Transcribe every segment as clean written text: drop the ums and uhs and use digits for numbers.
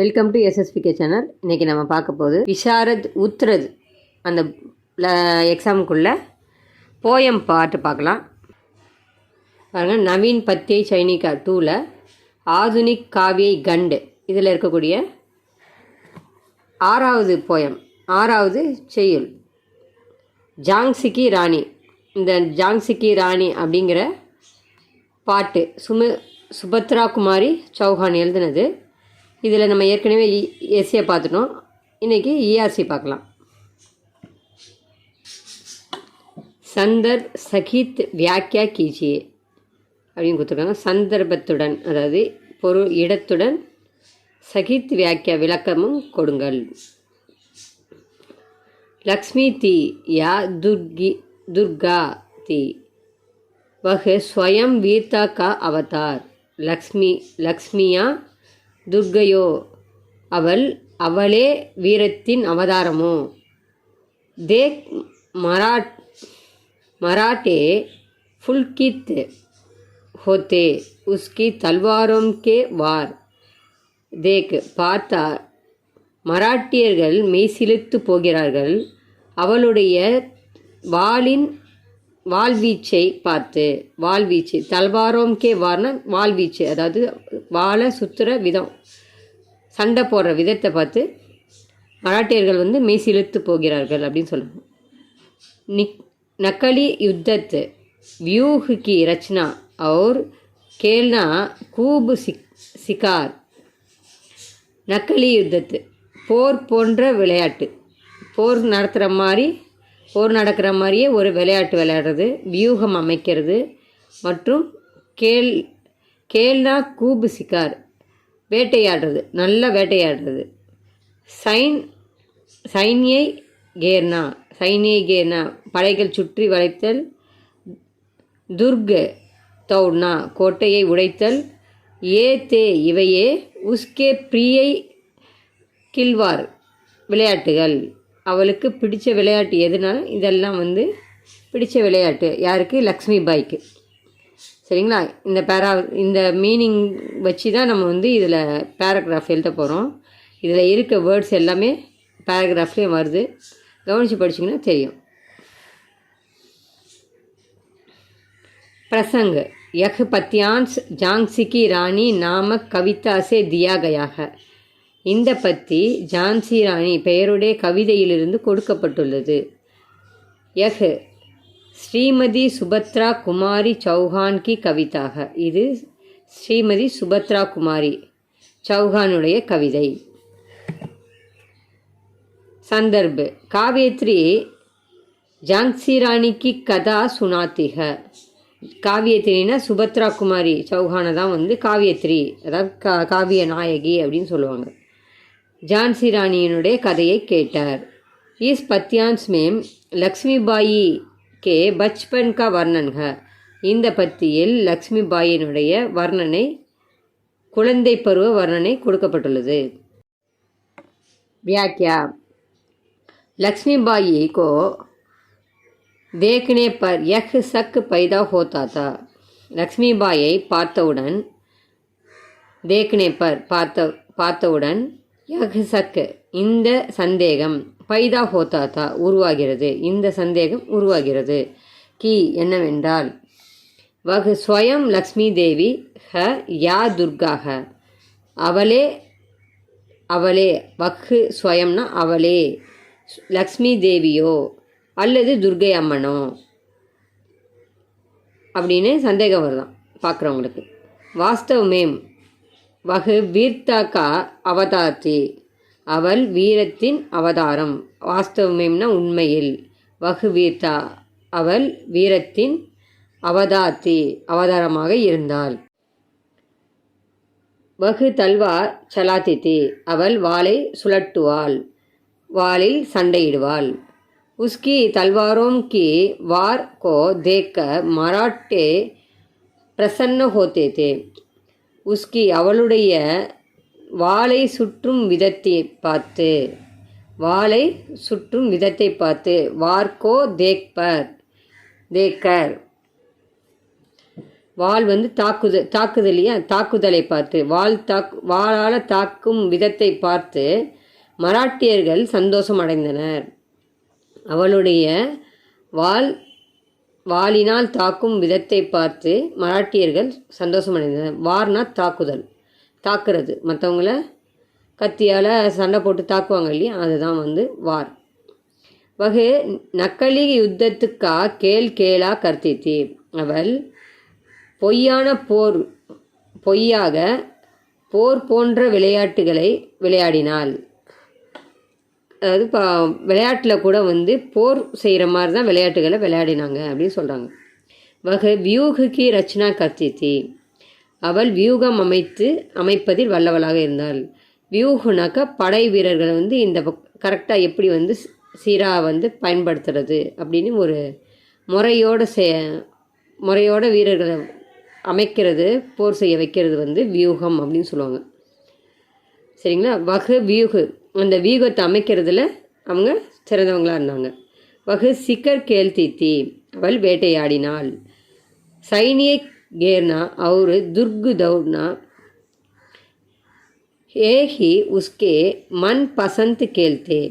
Welcome to எஸ்எஸ்பிகே channel. இன்றைக்கி நம்ம பார்க்க போகுது விஷாரத் உத்ரத் அந்த எக்ஸாமுக்குள்ளே போயம் பாட்டு பார்க்கலாம். பாருங்கள், நவீன் பத்தியை சைனிகா 2ல் ஆதுனிக் காவியை கண்டு இதில் இருக்கக்கூடிய 6வது போயம், 6வது செய்யுள் ஜாங்சிகி ராணி. இந்த ஜாங்சிகி ராணி அப்படிங்கிற பாட்டு சுபத்ரா குமாரி சௌஹான் எழுதுனது. இதில் நம்ம ஏற்கனவே எஸ்ஏ பார்த்துட்டோம். இன்றைக்கி இஆர்சி பார்க்கலாம். சந்தர் சகித் வியாக்கியா கீஜியே அப்படின்னு கொடுத்துருக்காங்க. சந்தர்ப்பத்துடன், அதாவது பொருள் இடத்துடன், சகித் வியாக்கியா விளக்கமும் கொடுங்கள். லக்ஷ்மி தி யா துர்கா தி वह स्वयं वीरता का अवतार. லக்ஷ்மியா துர்கையோ அவளே வீரத்தின் அவதாரமோ. தேக் மராட்டே ஃபுல்கித் ஹோத்தே உஸ்கி தல்வாரோம் கே வார். தேக் பார்த்தா மராட்டியர்கள் மெய்சிலித்து போகிறார்கள், அவளுடைய வாழ்வீச்சை பார்த்து. வாழ்வீச்சு தல்வாரோம் கே வார்னா வாழ்வீச்சு, அதாவது வாழை சுற்றுற விதம், சண்டை போடுற விதத்தை பார்த்து மராட்டியர்கள் மெய்சிலித்து போகிறார்கள் அப்படின்னு சொல்லுவாங்க. நக்கலி யுத்தத் व्यूह की रचना और खेलना खूब शिकार. நக்கலி யுத்தத்து போர் போன்ற விளையாட்டு, போர் நடக்கிற மாதிரியே ஒரு விளையாட்டு விளையாடுறது, வியூகம் அமைக்கிறது, மற்றும் கேல்னா கூபு சிக்கார் வேட்டையாடுறது, நல்லா வேட்டையாடுறது. சைன்யை கேர்னா படைகள் சுற்றி வளைத்தல். துர்க தௌட்னா கோட்டையை உடைத்தல். தே இவையே உஸ்கே பிரியை கில்வார் விளையாட்டுகள். அவளுக்கு பிடிச்ச விளையாட்டு எதுனா இதெல்லாம் பிடிச்ச விளையாட்டு யாருக்கு? லக்ஷ்மி பாய்க்கு. சரிங்களா? இந்த மீனிங் வச்சு தான் நம்ம இதில் பேராகிராஃப் எழுத போகிறோம். இதில் இருக்க வேர்ட்ஸ் எல்லாமே பேராகிராஃப்லேயும் வருது, கவனித்து படிச்சிங்கன்னா தெரியும். प्रसंग यह पत्यांश झांसी की रानी नामक कविता से दिया गया है. இந்த பத்தி ஜான்சி ராணி பெயருடைய கவிதையிலிருந்து கொடுக்கப்பட்டுள்ளது. யஹ் ஸ்ரீமதி சுபத்ரா குமாரி சௌஹான் கி கவிதாக. இது ஸ்ரீமதி சுபத்ரா குமாரி சௌஹானுடைய கவிதை. சந்தர்ப் காவியத்ரி ஜான்சி ராணி கி கதா சுனாத்தி ஹை. காவியத்ரினா சுபத்ரா குமாரி சௌஹானை தான் காவியத்ரி, அதாவது காவிய நாயகி அப்படின்னு சொல்லுவாங்க. ஜான்சி ராணியினுடைய கதையை கேட்டார். இஸ் பத்தியான்ஸ் மேம் லக்ஷ்மி பாயி கே பச்பன் கா வர்ணன் ஹை. இந்த பத்தியில் லக்ஷ்மி பாயினுடைய வர்ணனை, குழந்தை பருவ வர்ணனை கொடுக்கப்பட்டுள்ளது. வியாக்கியா लक्ष्मी बाई को देखने पर यह शक पैदा होता था. लक्ष्मी बाई பார்த்தவுடன், देखने पर பார்த்தவுடன், यह शक இந்த சந்தேகம், पैदा होता था உருவாகிறது, இந்த சந்தேகம் உருவாகிறது. கி என்னவென்றால், वह स्वयं लक्ष्मी देवी है या दुर्गा है. அவளே वह स्वयंனா அவளே, லக்ஷ்மி தேவியோ அல்லது துர்கை அம்மனோ அப்படின்னு சந்தேகம் வருதான் பார்க்குறவங்களுக்கு. வாஸ்தவ் மேம் வகு வீர்த்தா கா அவதார்த்தி. அவள் வீரத்தின் அவதாரம். வாஸ்தவ் மேம்னா உண்மையில், வகு வீர்த்தா அவள் வீரத்தின் அவதார்த்தி அவதாரமாக இருந்தாள். வகு தல்வார் சலாத்தித்தி. அவள் வாளை சுழட்டுவாள், வாளில் சண்டையிடுவாள். உஸ்கி தல்வாரோம் கி வார் கோ தேக்கர் மராட்டே பிரசன்ன ஹோத்தே தே. உஸ்கி அவளுடைய வாளை சுற்றும் விதத்தை பார்த்து, வார்கோ தேக்கர் வாள் வந்து தாக்குதலையா தாக்குதலை பார்த்து வாளால் தாக்கும் விதத்தை பார்த்து மராட்டியர்கள் சந்தோஷம் அடைந்தனர். அவளுடைய வாளினால் தாக்கும் விதத்தை பார்த்து மராட்டியர்கள் சந்தோஷம் அடைந்தனர். வார்னா தாக்குறது, மற்றவங்கள கத்தியால் சண்டை போட்டு தாக்குவாங்க இல்லையா, அதுதான் வந்து வார். வகு நக்கலி யுத்தத்துக்கா கேளா கர்த்தித்தி. அவள் பொய்யாக போர் போன்ற விளையாட்டுகளை விளையாடினாள். அதாவது விளையாட்டில் கூட வந்து போர் செய்கிற மாதிரி தான் விளையாட்டுகளை விளையாடினாங்க அப்படின்னு சொல்கிறாங்க. வகை வியூகி ரச்சனா கர்த்தித்தி. அவள் வியூகம் அமைப்பதில் வல்லவளாக இருந்தாள். வியூகனாக்க படை வீரர்களை வந்து இந்த கரெக்டாக எப்படி வந்து சீராக வந்து பயன்படுத்துறது அப்படின்னு ஒரு முறையோட வீரர்களை அமைக்கிறது, போர் செய்ய வைக்கிறது வந்து வியூகம் அப்படின்னு சொல்லுவாங்க. சரிங்களா? வியூகு, அந்த வியூகத்தை அமைக்கிறதுல அவங்க சிறந்தவங்களாக இருந்தாங்க. சிக்கர் கேள்தித்தி. அவள் வேட்டையாடினாள். சைனிய கேர்னா அவரு துர்கு தௌர்னா ஏஹி உஸ்கே மன் பசந்த் கேள்தே.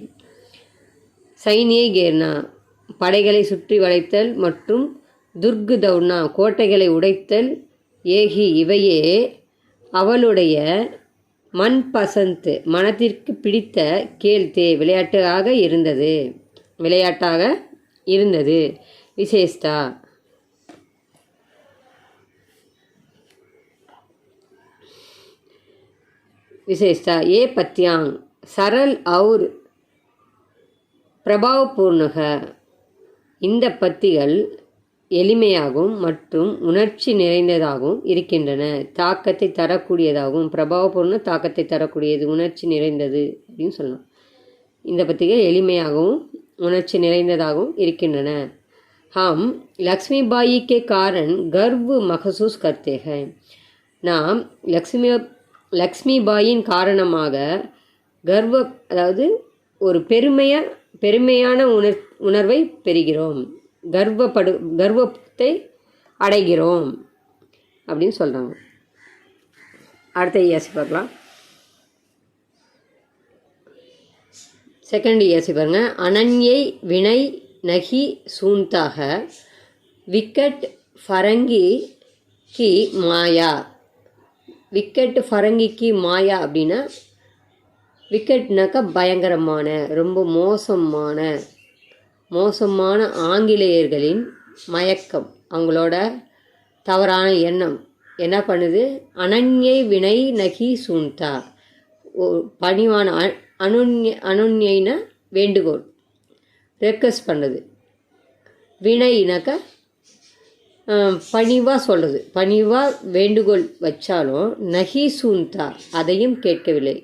சைனிய கேர்னா படைகளை சுற்றி வளைத்தல் மற்றும் துர்கு தௌர்னா கோட்டைகளை உடைத்தல், ஏகி இவையே அவளுடைய மன் பசந்த் மனத்திற்கு பிடித்த கேள்தே விளையாட்டாக இருந்தது. विशेषता ये पत्यांग सरल और பிரபாவபூர்ணக. இந்த பத்திகள் எளிமையாகவும் மற்றும் உணர்ச்சி நிறைந்ததாகவும் இருக்கின்றன. தாக்கத்தை தரக்கூடியதாகவும், பிரபாவபூர்ண தாக்கத்தை தரக்கூடியது, உணர்ச்சி நிறைந்தது அப்படின்னு சொல்லலாம். இந்த பத்திகள் எளிமையாகவும் உணர்ச்சி நிறைந்ததாகவும் இருக்கின்றன. हम लक्ष्मीबाई के कारण गर्व महसूस करते हैं. நாம் லக்ஷ்மிபாயின் காரணமாக அதாவது ஒரு பெருமையான உணர்வை பெறுகிறோம், கர்வத்தை அடைகிறோம் அப்படின்னு சொல்கிறாங்க. அடுத்த இயேசி பார்க்கலாம். செகண்ட் இயேசி பாருங்க. அனன்யை வினை நகி சூந்தாக விக்கெட் ஃபரங்கி கி மாயா. விக்கெட் ஃபரங்கிக்கு மாயா அப்படின்னா, விக்கெட்னாக்கா பயங்கரமான, ரொம்ப மோசமான ஆங்கிலேயர்களின் மயக்கம், அவங்களோட தவறான எண்ணம் என்ன பண்ணுது? அனன்யை வினை நகி சூந்தா, பணிவான அனுன்யைனா வேண்டுகோள், ரெக்வஸ்ட் பண்ணுது. வினைனாக்கா பணிவாக சொல்கிறது, பணிவாக வேண்டுகோள் வச்சாலும் நகி சூந்தா அதையும் கேட்கவில்லை,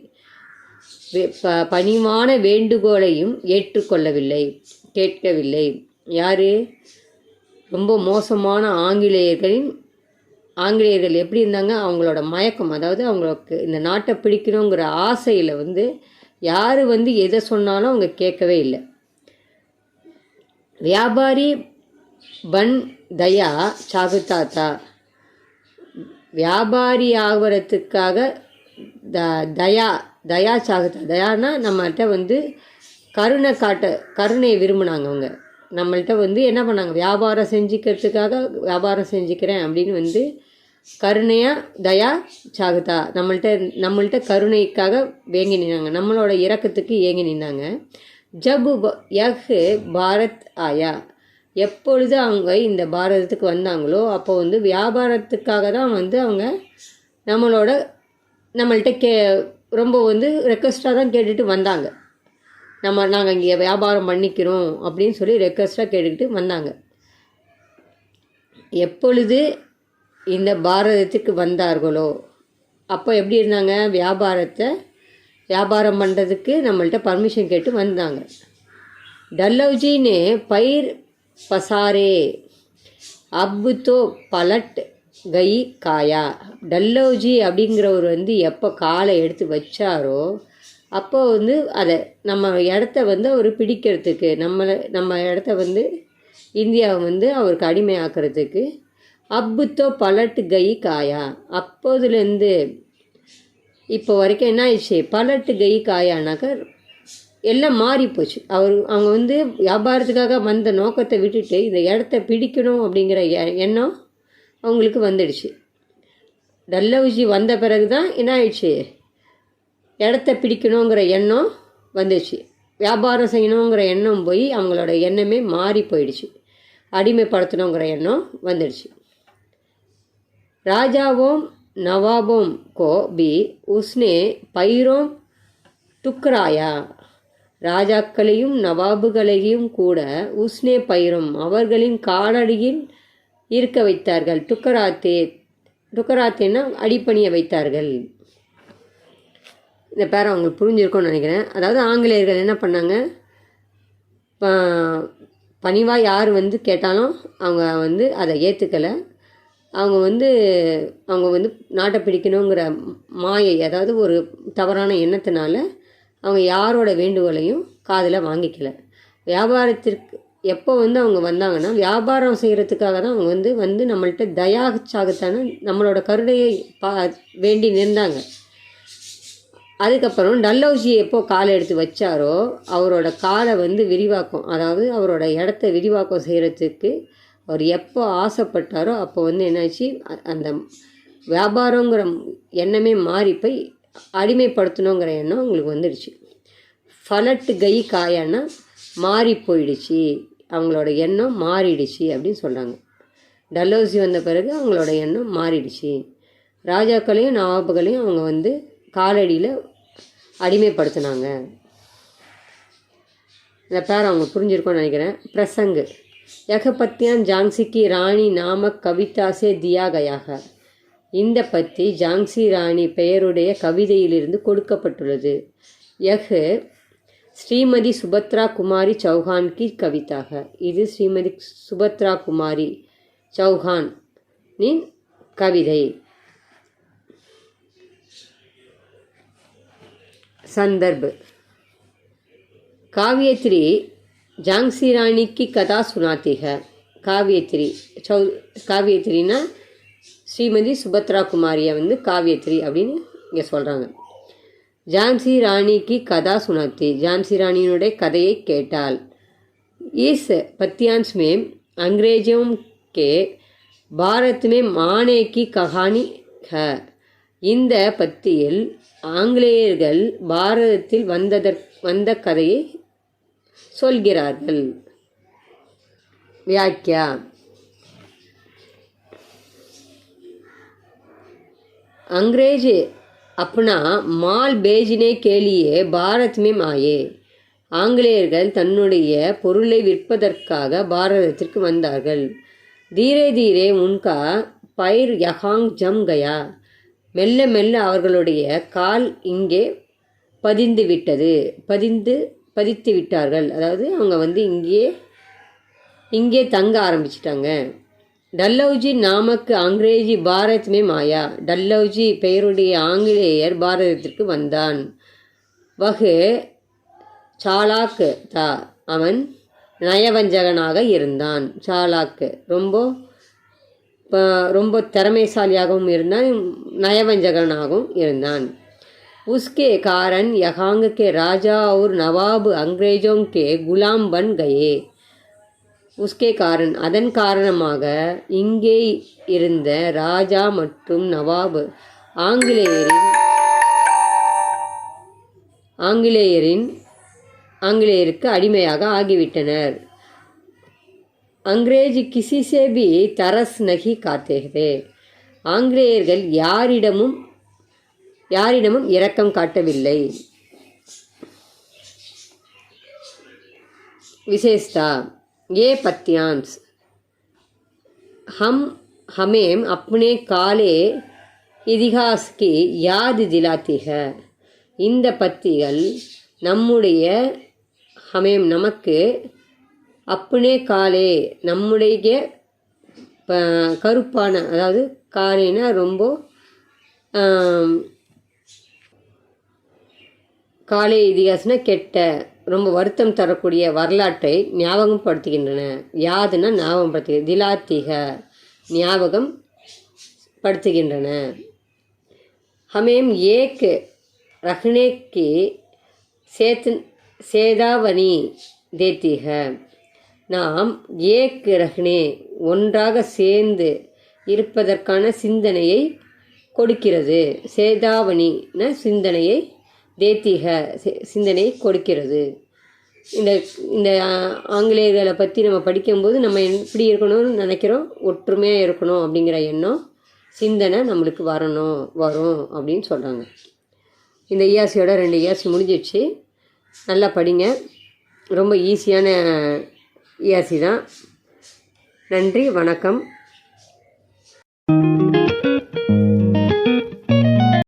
பணிவான வேண்டுகோளையும் ஏற்றுக்கொள்ளவில்லை, கேட்கவில்லை. யார்? ரொம்ப மோசமான ஆங்கிலேயர்கள் எப்படி இருந்தாங்க? அவங்களோட மயக்கம், அதாவது அவங்களுக்கு இந்த நாட்டை பிடிக்கணுங்கிற ஆசையில் யார் எதை சொன்னாலும் அவங்க கேட்கவே இல்லை. வியாபாரி பன் தயா சாகுதாத்தா. வியாபாரி ஆகிறதுக்காக தயா சாகுதா. தயானா நம்மள்கிட்ட கருணையை விரும்பினாங்க. அவங்க நம்மள்கிட்ட என்ன பண்ணாங்க? வியாபாரம் வியாபாரம் செஞ்சுக்கிறேன் அப்படின்னு கருணையாக தயா சாகுதா நம்மள்கிட்ட கருணைக்காக ஏங்கி நின்னாங்க, நம்மளோட இரக்கத்துக்கு ஏங்கி நின்னாங்க. ஜப் பாரத் ஆயா. எப்பொழுது அவங்க இந்த பாரதத்துக்கு வந்தாங்களோ அப்போ வியாபாரத்துக்காக தான் அவங்க நம்மள்கிட்ட ரொம்ப ரெக்வஸ்ட்டாக தான் கேட்டுட்டு வந்தாங்க. நாங்கள் இங்கே வியாபாரம் பண்ணிக்கிறோம் அப்படின்னு சொல்லி ரெக்வஸ்ட்டாக கேட்டுக்கிட்டு வந்தாங்க. எப்பொழுது இந்த பாரதத்துக்கு வந்தார்களோ அப்போ எப்படி இருந்தாங்க? வியாபாரம் பண்ணுறதுக்கு நம்மள்கிட்ட பர்மிஷன் கேட்டு வந்தாங்க. டல்லௌஜினே பயிர் பசாரே அப்பு தோ பலட் கை காயா. டல்லௌஜி அப்படிங்கிறவர் எப்போ காலை எடுத்து வச்சாரோ அப்போ அதை நம்ம இடத்த அவர் பிடிக்கிறதுக்கு, நம்ம இடத்த இந்தியாவை அவருக்கு அடிமையாக்கிறதுக்கு அப்புத்தோ பலட் கை காயா, அப்போதுலேருந்து இப்போ வரைக்கும் என்ன ஆயிடுச்சு, பலட்டு கை காயானாக்க எல்லாம் மாறி போச்சு. அவங்க வந்து வியாபாரத்துக்காக வந்த நோக்கத்தை விட்டுட்டு இந்த இடத்த பிடிக்கணும் அப்படிங்கிற எண்ணம் அவங்களுக்கு வந்துடுச்சு. டல்லௌசி வந்த பிறகு தான் என்ன ஆயிடுச்சு, இடத்த பிடிக்கணுங்கிற எண்ணம் வந்துடுச்சு. வியாபாரம் செய்யணுங்கிற எண்ணம் போய் அவங்களோட எண்ணமே மாறி போயிடுச்சு. அடிமைப்படுத்தணுங்கிற எண்ணம் வந்துடுச்சு. ராஜாவும் நவாபோம் கோ பி உஸ்னே பைரோம் டுக்ராயா, ராஜாக்களையும் நவாபுகளையும் கூட உஸ்னே பைரோம் அவர்களின் காலடியில் இருக்க வைத்தார்கள். டுக்கராத்தேன்னா அடிப்பணிய வைத்தார்கள். இந்த பேரை அவங்களுக்கு புரிஞ்சிருக்கும்னு நினைக்கிறேன். அதாவது ஆங்கிலேயர்கள் என்ன பண்ணாங்க, பணிவாக யார் வந்து கேட்டாலும் அவங்க வந்து அதை ஏற்றுக்கலை. அவங்க வந்து நாட்டை பிடிக்கணுங்கிற மாயை, அதாவது ஒரு தவறான எண்ணத்தினால அவங்க யாரோட வேண்டுகோளையும் காதில் வாங்கிக்கல. வியாபாரத்திற்கு எப்போ வந்து அவங்க வந்தாங்கன்னா வியாபாரம் செய்கிறதுக்காக தான் அவங்க வந்து நம்மள்கிட்ட தயாச்சாகத்தான நம்மளோட கருணையை வேண்டி நின்றாங்க. அதுக்கப்புறம் டல்லௌசி எப்போ காலை எடுத்து வச்சாரோ அவரோட காலை வந்து விரிவாக்கம், அதாவது அவரோட இடத்த விரிவாக்கம் செய்கிறதுக்கு அவர் எப்போ ஆசைப்பட்டாரோ அப்போ வந்து என்னாச்சு, அந்த வியாபாரங்கிற எண்ணமே மாறி போய் அடிமைப்படுத்தணுங்கிற எண்ணம் அவங்களுக்கு வந்துடுச்சு. ஃபலட்டு கை காயான்னா மாறி போயிடுச்சு, அவங்களோட எண்ணம் மாறிடுச்சு அப்படின்னு சொல்கிறாங்க. டல்லௌசி வந்த பிறகு அவங்களோட எண்ணம் மாறிடுச்சு. ராஜாக்களையும் நவாபுகளையும் அவங்க வந்து காலடியில் அடிமைப்படுத்தினாங்க. இந்த பேர் அவங்க புரிஞ்சிருக்கோன்னு நினைக்கிறேன். பிரசங்கு யகபத்தியான் ஜான்சிக்கு ராணி நாம கவிதா சே தியா கயாக, இந்த பத்தி ஜான்சி ராணி பெயருடைய கவிதையிலிருந்து கொடுக்கப்பட்டுள்ளது. யஹ் ஸ்ரீமதி சுபத்ரா குமாரி சௌஹான் கி கவிதாக, இது ஸ்ரீமதி சுபத்ரா குமாரி சௌஹானின் கவிதை. संदर्भ, काव्यत्री झांसी रानी की कथा सुनाती है. காவியத்ரினா ஸ்ரீமதி சுபத்ரா குமாரியை வந்து காவியத்ரி அப்படின்னு இங்கே சொல்கிறாங்க. ஜான்சி ராணிக்கு கதா சுனாத்தி, ஜான்சி ராணியினுடைய கதையை கேட்டாள். இஸ் பத்திयांश में अंग्रेजों के भारत में माने की कहानी है. இந்த பத்தியில் ஆங்கிலேயர்கள் பாரதத்தில் வந்த கதையை சொல்கிறார்கள். व्याख्या, अंग्रेज अपना माल बेचने के लिए भारत में आए. ஆங்கிலேயர்கள் தன்னுடைய பொருளை விற்பதற்காக பாரதத்திற்கு வந்தார்கள். धीरे धीरे उनका पैर यहाँ जम गया. மெல்ல மெல்ல அவர்களுடைய கால் இங்கே பதித்து விட்டார்கள். அதாவது அவங்க வந்து இங்கே தங்க ஆரம்பிச்சிட்டாங்க. டல்லௌஜி நாமக்கு அங்கிரேஜி பாரத் மே மாயா, டல்லௌஜி பெயருடைய ஆங்கிலேயர் பாரதத்திற்கு வந்தான். வகு சாலாக்கு தா, அவன் நயவஞ்சகனாக இருந்தான். சாலாக்கு ரொம்ப திறமைசாலியாகவும் இருந்தான், நயவஞ்சகனாகவும் இருந்தான். उसके कारण यहाँ के राजा और नवाब अंग्रेजों के गुलाम बन गए. उसके कारण அதன் காரணமாக இங்கே இருந்த ராஜா மற்றும் நவாப் ஆங்கிலேயருக்கு அடிமையாக ஆகிவிட்டனர். अंग्रेज किसी से भी तरस नहीं खाते थे. ஆங்கிலேயர்கள் யாரிடமும் இரக்கம் காட்டவில்லை. विशेषता, ये पत्यांश हमें अपने काले इतिहास की याद दिलाती है. இந்த பத்திகள் நமக்கு अपने காலே நம்முடைய கருப்பான, அதாவது காலேனா ரொம்ப காலே இதிகாசனா கெட்ட, ரொம்ப வருத்தம் தரக்கூடிய வரலாற்றை ஞாபகப்படுத்துகின்றன. யாதுன்னா ஞாபகப்படுத்துக, திலாத்திக ஞாபகம் படுத்துகின்றன. ஹமேம் ஏக் ரஹ்னே கி சேதாவனி தேத்தி ஹை. நாம் ஏக் ரஹ்னே ஒன்றாக சேர்ந்து இருப்பதற்கான சிந்தனையை கொடுக்கிறது. சேதாவணின சிந்தனையை, தேத்திக சிந்தனையை கொடுக்கிறது. இந்த இந்த ஆங்கிலேயர்களை பற்றி நம்ம படிக்கும்போது நம்ம எப்படி இருக்கணும்னு நினைக்கிறோம், ஒற்றுமையாக இருக்கணும் அப்படிங்கிற எண்ணம், சிந்தனை நம்மளுக்கு வரும் அப்படின்னு சொல்கிறாங்க. இந்த இயாசியோட 2 இயாசி முடிஞ்சிடுச்சு. நல்லா படிங்க. ரொம்ப ஈஸியான இயாசி தான். நன்றி, வணக்கம்.